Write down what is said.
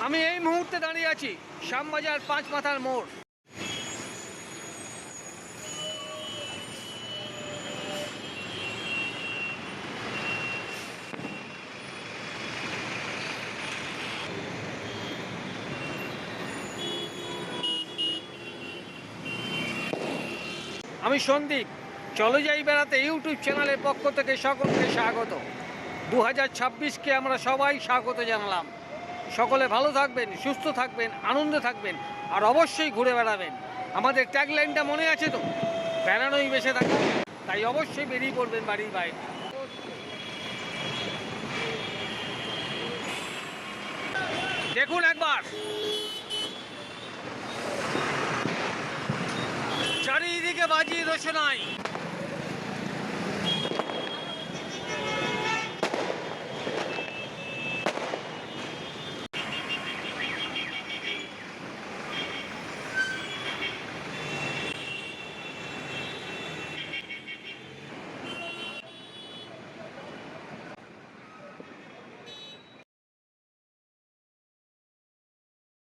আমি এই মুহূর্তে দাঁড়িয়ে আছি শ্যামবাজার পাঁচ মাথার মোড়। আমি সন্দীপ, চলো যাই বেড়াতে ইউটিউব চ্যানেলের পক্ষ থেকে সকলকে স্বাগত। 2026কে আমরা সবাই স্বাগত জানালাম। সকলে ভালো থাকবেন, সুস্থ থাকবেন, আনন্দে থাকবেন, আর অবশ্যই ঘুরে বেড়াবেন। আমাদের ট্যাগলাইনটা মনে আছে তো, বেড়ানোই বেঁচে থাকবে। তাই অবশ্যই বেরিয়ে পড়বেন বাড়ির বাইরে। দেখুন একবার, চারিদিকে বাজি রোশনাই।